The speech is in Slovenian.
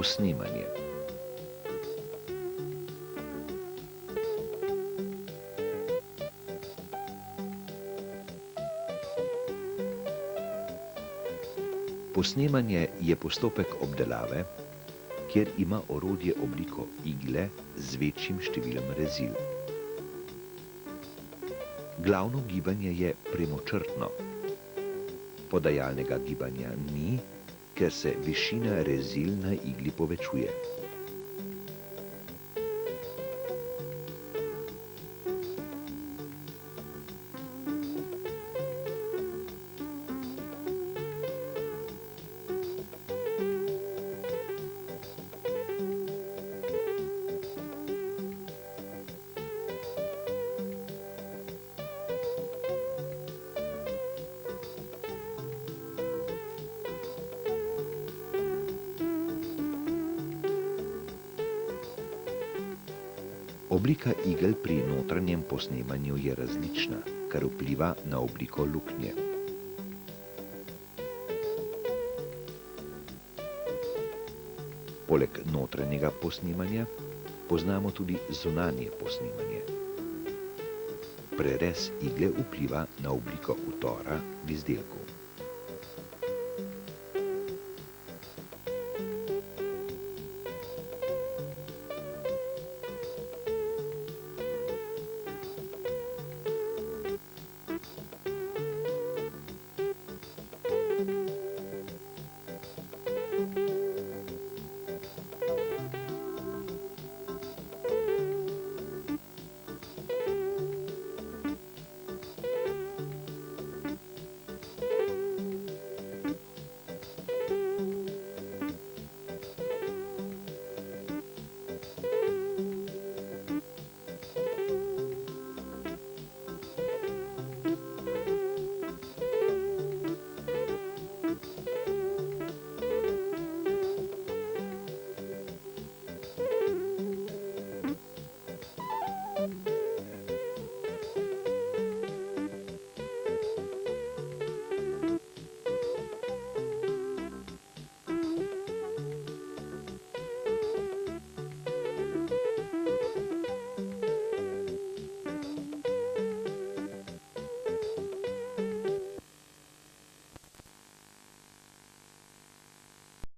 Posnemanje. Posnemanje je postopek obdelave, kjer ima orodje obliko igle z večjim številom rezil. Glavno gibanje je premočrtno. Podajalnega gibanja ni, ker se višina rezil na igli povečuje. Oblika igel pri notranjem posnemanju je različna, kar vpliva na obliko luknje. Poleg notranjega posnemanja poznamo tudi zunanje posnemanje. Prerez igle vpliva na obliko utora v izdelku.